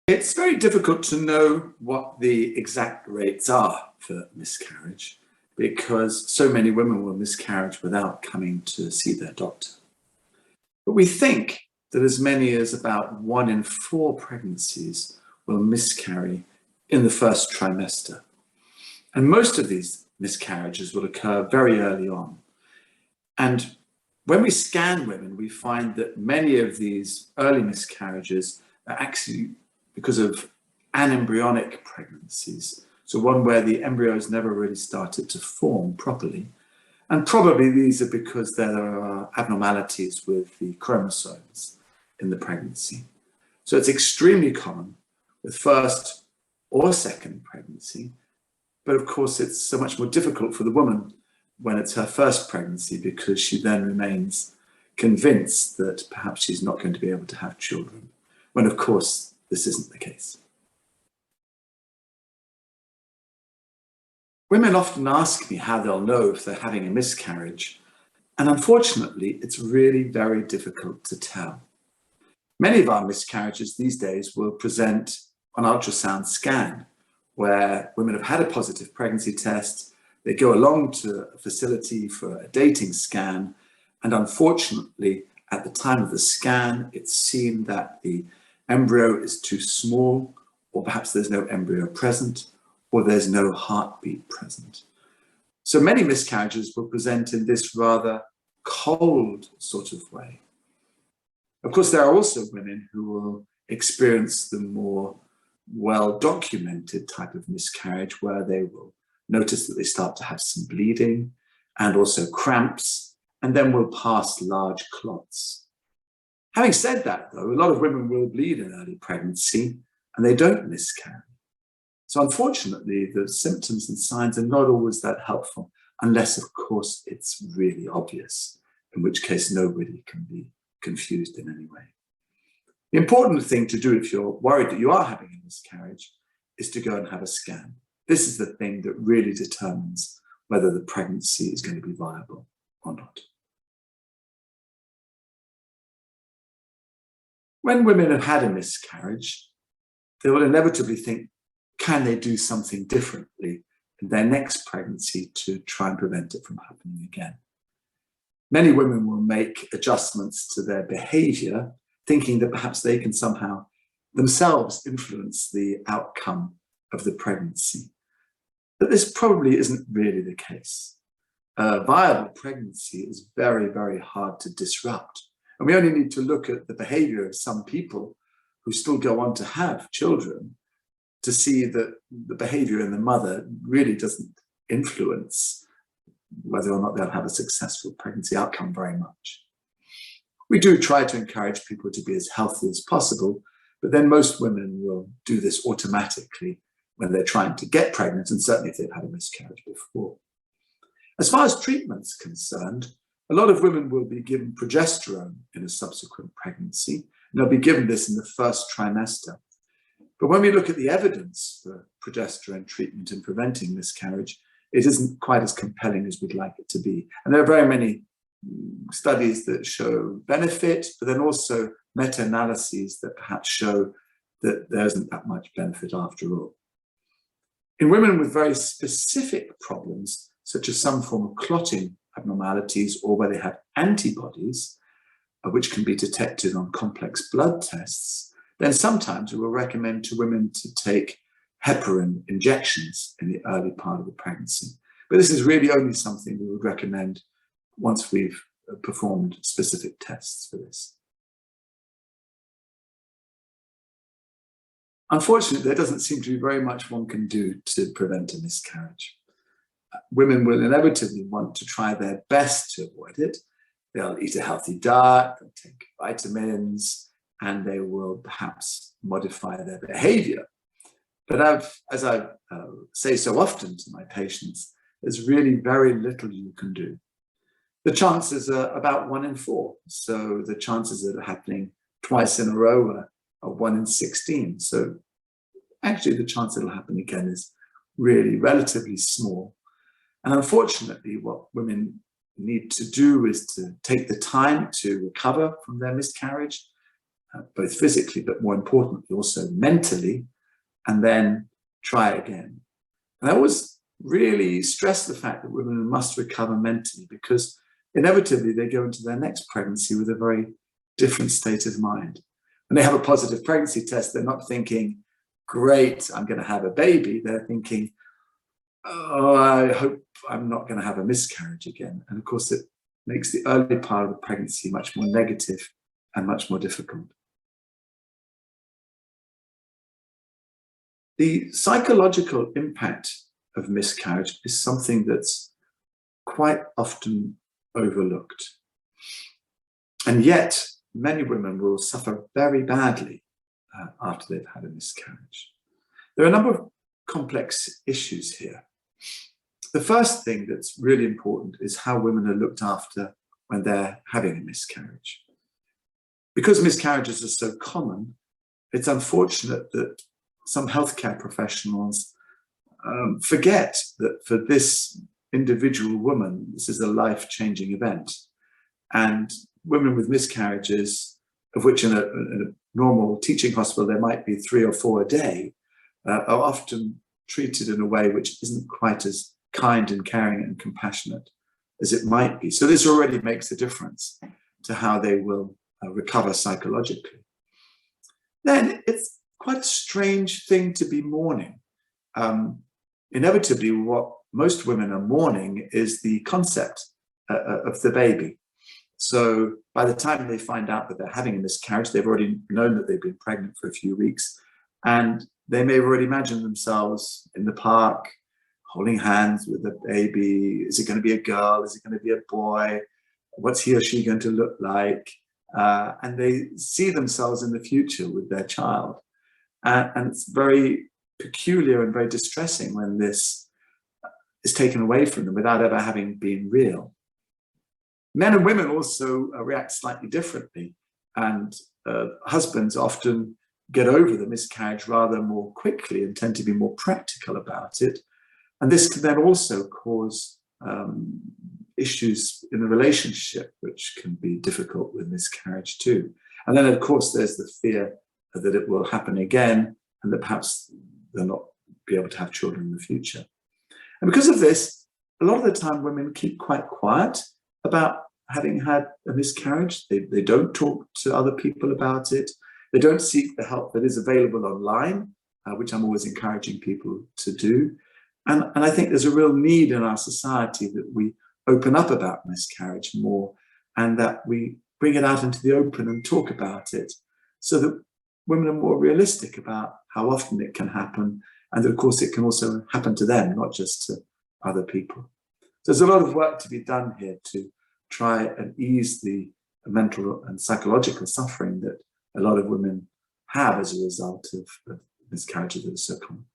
It's very difficult to know what the exact rates are for miscarriage because so many women will miscarriage without coming to see their doctor. But we think that as many as about 1 in 4 pregnancies will miscarry in the first trimester. And most of these miscarriages will occur very early on. And when we scan women, we find that many of these early miscarriages are actually because of anembryonic pregnancies. So one where the embryos never really started to form properly. And probably these are because there are abnormalities with the chromosomes in the pregnancy. So it's extremely common with first or second pregnancy. But of course, it's so much more difficult for the woman when it's her first pregnancy because she then remains convinced that perhaps she's not going to be able to have children, when of course, this isn't the case. Women often ask me how they'll know if they're having a miscarriage, and unfortunately, it's really very difficult to tell. Many of our miscarriages these days will present on ultrasound scan, where women have had a positive pregnancy test, they go along to a facility for a dating scan, and unfortunately, at the time of the scan, it's seen that the embryo is too small, or perhaps there's no embryo present, or there's no heartbeat present. So many miscarriages will present in this rather cold sort of way. Of course, there are also women who will experience the more well-documented type of miscarriage where they will notice that they start to have some bleeding and also cramps, and then will pass large clots. Having said that, though, a lot of women will bleed in early pregnancy and they don't miscarry. So unfortunately, the symptoms and signs are not always that helpful, unless, of course, it's really obvious, in which case nobody can be confused in any way. The important thing to do if you're worried that you are having a miscarriage is to go and have a scan. This is the thing that really determines whether the pregnancy is going to be viable or not. When women have had a miscarriage, they will inevitably think, can they do something differently in their next pregnancy to try and prevent it from happening again? Many women will make adjustments to their behavior, thinking that perhaps they can somehow themselves influence the outcome of the pregnancy. But this probably isn't really the case. A viable pregnancy is very, very hard to disrupt. And we only need to look at the behavior of some people who still go on to have children to see that the behavior in the mother really doesn't influence whether or not they'll have a successful pregnancy outcome very much. We do try to encourage people to be as healthy as possible, but then most women will do this automatically when they're trying to get pregnant, and certainly if they've had a miscarriage before. As far as treatment's concerned, a lot of women will be given progesterone in a subsequent pregnancy, and they'll be given this in the first trimester. But when we look at the evidence for progesterone treatment in preventing miscarriage, it isn't quite as compelling as we'd like it to be. And there are very many studies that show benefit, but then also meta-analyses that perhaps show that there isn't that much benefit after all. In women with very specific problems, such as some form of clotting abnormalities or where they have antibodies, which can be detected on complex blood tests, then sometimes we will recommend to women to take heparin injections in the early part of the pregnancy. But this is really only something we would recommend once we've performed specific tests for this. Unfortunately, there doesn't seem to be very much one can do to prevent a miscarriage. Women will inevitably want to try their best to avoid it. They'll eat a healthy diet, they'll take vitamins, and they will perhaps modify their behavior. But as I say so often to my patients, there's really very little you can do. The chances are about 1 in 4. So the chances of it happening twice in a row are 1 in 16. So actually the chance it'll happen again is really relatively small. And unfortunately, what women need to do is to take the time to recover from their miscarriage, both physically, but more importantly, also mentally, and then try again. And I always really stress the fact that women must recover mentally, because inevitably they go into their next pregnancy with a very different state of mind. When they have a positive pregnancy test, they're not thinking, great, I'm going to have a baby. They're thinking, oh, I hope I'm not going to have a miscarriage again. And of course, it makes the early part of the pregnancy much more negative and much more difficult. The psychological impact of miscarriage is something that's quite often overlooked. And yet, many women will suffer very badly after they've had a miscarriage. There are a number of complex issues here. The first thing that's really important is how women are looked after when they're having a miscarriage. Because miscarriages are so common, it's unfortunate that some healthcare professionals forget that for this individual woman, this is a life-changing event. And women with miscarriages, of which in a normal teaching hospital there might be 3 or 4 a day, are often treated in a way which isn't quite as kind and caring and compassionate as it might be. So this already makes a difference to how they will recover psychologically. Then it's quite a strange thing to be mourning. Inevitably, what most women are mourning is the concept of the baby. So by the time they find out that they're having a miscarriage, they've already known that they've been pregnant for a few weeks, and they may have already imagined themselves in the park, holding hands with the baby. Is it going to be a girl? Is it going to be a boy? What's he or she going to look like? And they see themselves in the future with their child. And it's very peculiar and very distressing when this is taken away from them without ever having been real. Men and women also react slightly differently, and husbands often get over the miscarriage rather more quickly and tend to be more practical about it. And this can then also cause issues in the relationship, which can be difficult with miscarriage too. And then, of course, there's the fear that it will happen again and that perhaps they'll not be able to have children in the future. And because of this, a lot of the time women keep quite quiet about having had a miscarriage. They don't talk to other people about it. They don't seek the help that is available online, which I'm always encouraging people to do. And I think there's a real need in our society that we open up about miscarriage more, and that we bring it out into the open and talk about it, so that women are more realistic about how often it can happen, and that, of course, it can also happen to them, not just to other people. So there's a lot of work to be done here to try and ease the mental and psychological suffering that a lot of women have as a result of miscarriages that are so common.